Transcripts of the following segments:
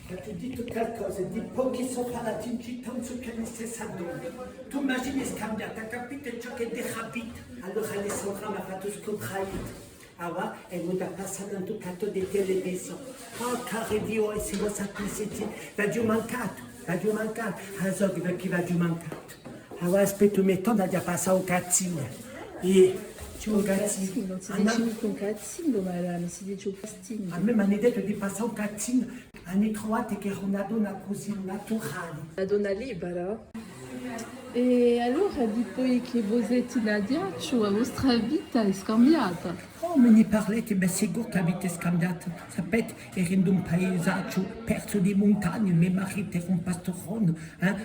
Ti dico qualcosa, di pochi sopalati in città non so che ne stessa donna. Tu immagini scambiata, capito ciò che decapita? Allora Alessandra mi ha fatto scoprire. Awa, è venuta passare in tutto cato di televisione. Oh, cari Dio, e siamo sacrifici. Va giù mancato, va giù mancato. Allora, chi va giù mancato? Awa, aspetta un mettone, già passato un cazzino. E... Un cazzino, non si dice mica un cazzino, ma si dice un cazzino. A me mi hanno detto di passare un cazzino. Hanno trovato che era una donna così naturale. La donna libera. E allora, poi che voi siete in Adiaccio, la vostra vita è scambiata. Oh, me ne parlate, ben sicuro che avete scambiato. Sapete, ero in un paesaccio perso di montagne, mio marito era un pastorone,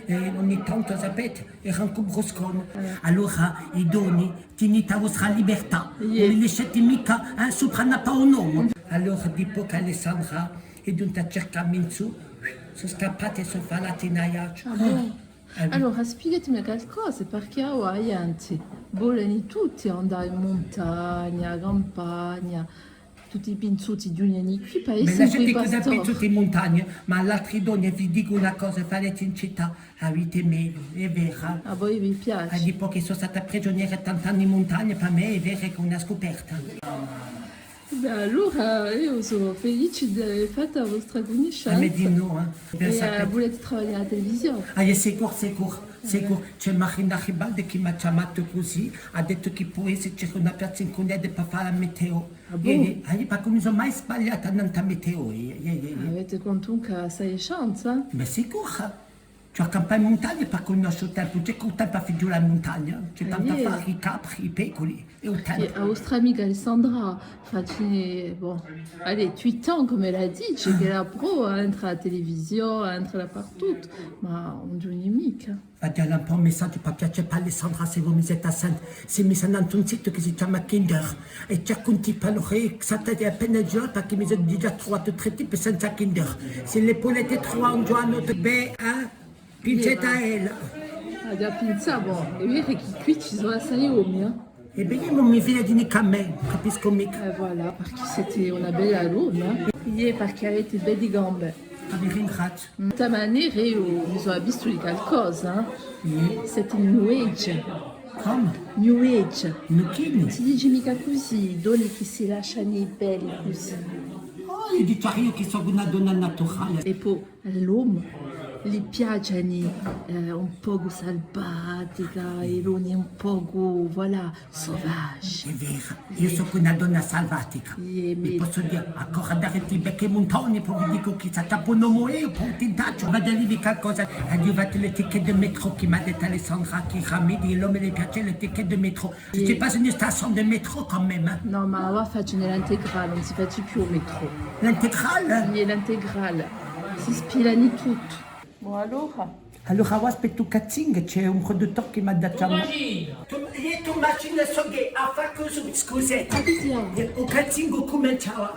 e ogni tanto, sapete, era anche un bruscone. Allora, i doni, tenete la vostra libertà, non mi lasciate mica sopra una un uomo. Allora, dopo che Alessandra è venuta a cercarmi in su, sono scappate e sono falate in Ajaccio. Allora, spiegatemi qualcosa, perché a Hawaii vogliono tutti andare in montagna, campagna, tutti i pinzuti di ogni qui, paesi Me in lasciate cui così pastor. penso in montagna, ma all'altri donne vi dico una cosa, farete in città, avete meglio, è vero. A voi vi A piace? di che sono stata prigioniera tant'anni in montagna, per me è vero che è una scoperta. Beh, allora io sono felice di aver fatto la vostra A me conoscenza. di no, ben E sapete. volete lavorare alla televisione? Ah, è sicuro. C'è Marina Ribaldi che mi ha chiamato così, ha detto che può essere c'è una piazza in Conede per fare la meteo. Perché mi sono mai sbagliata nella meteo. Avete comunque 6 chance? Ma sicuro. Cioè, campare in montagna per conoscere il tempo, c'è il tempo a fare giù la montagna, c'è tanto a fare i capri, i pecori e il E tempo. la vostra amica Alessandra, bon, allez, 8 ans comme elle a dit, c'è che la pro, entra alla televisione, entra partout, ma un giorno mica. Va dire un po' un messaggio per piacere per Alessandra se voi mi siete assenti. Si è messa in un sito che si chiama Kinder e c'è un tipo allora che è appena già perché mi sono già trovato 3 tipi senza Kinder. Se le polette trovano un giorno, beh, pincetta elle. A già pensa, bon, è vero che qui ci sono assai uomini, E beh, io non mi fido di niente a me, capisco mica. E voilà, perché siete una bella luna. E perché avete belle gambe. Vi ringrazio. Questa maniera io mi sono visto di qualcosa, siete New Age. Come? New Age. Nucchini? Si dice mica così, donne che si lasciano i peli così. Oh, io dico io che sono una donna naturale. E poi all'uomo gli piacciono un po' selvatica e l'uomo un po' voilà, sauvage. È vero, io sono una donna salvatica. Vi posso dire, ancora dare il becco e montagne, poi vi dico che sta tapando io, poi ti taccio. Vado a dire qualcosa. Ha arrivato le ticket de métro che mi ha detto Alessandra che ramedi, l'uomo le piace le ticket de métro. Je sais pas une station de métro quand même. Hein. No, ma ora faccio l'integrale, non si faccia più il metro. L'intégrale? Sì, l'integrale. Si spilano tutto. Bon, Allora, aspetta un cazzing, c'è un produttore che mi ha dato... Tu macchina so che ha fatto così, scusate. Un cazzing cominciava.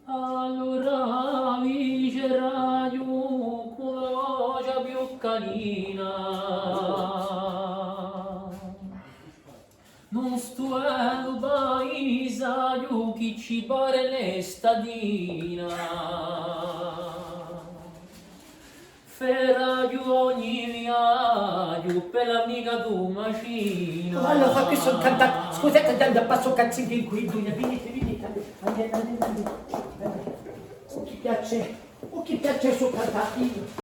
Allora vicerai con la voce più carina, non sto al paesaggio che ci pare l'estadina, ferraio ogni viaggio per l'amica tua macina. Allora, che sono cantato, scusate, andando a passo cazzing in qui, venite, andate. O chi piace, o chi piace il suo cantato.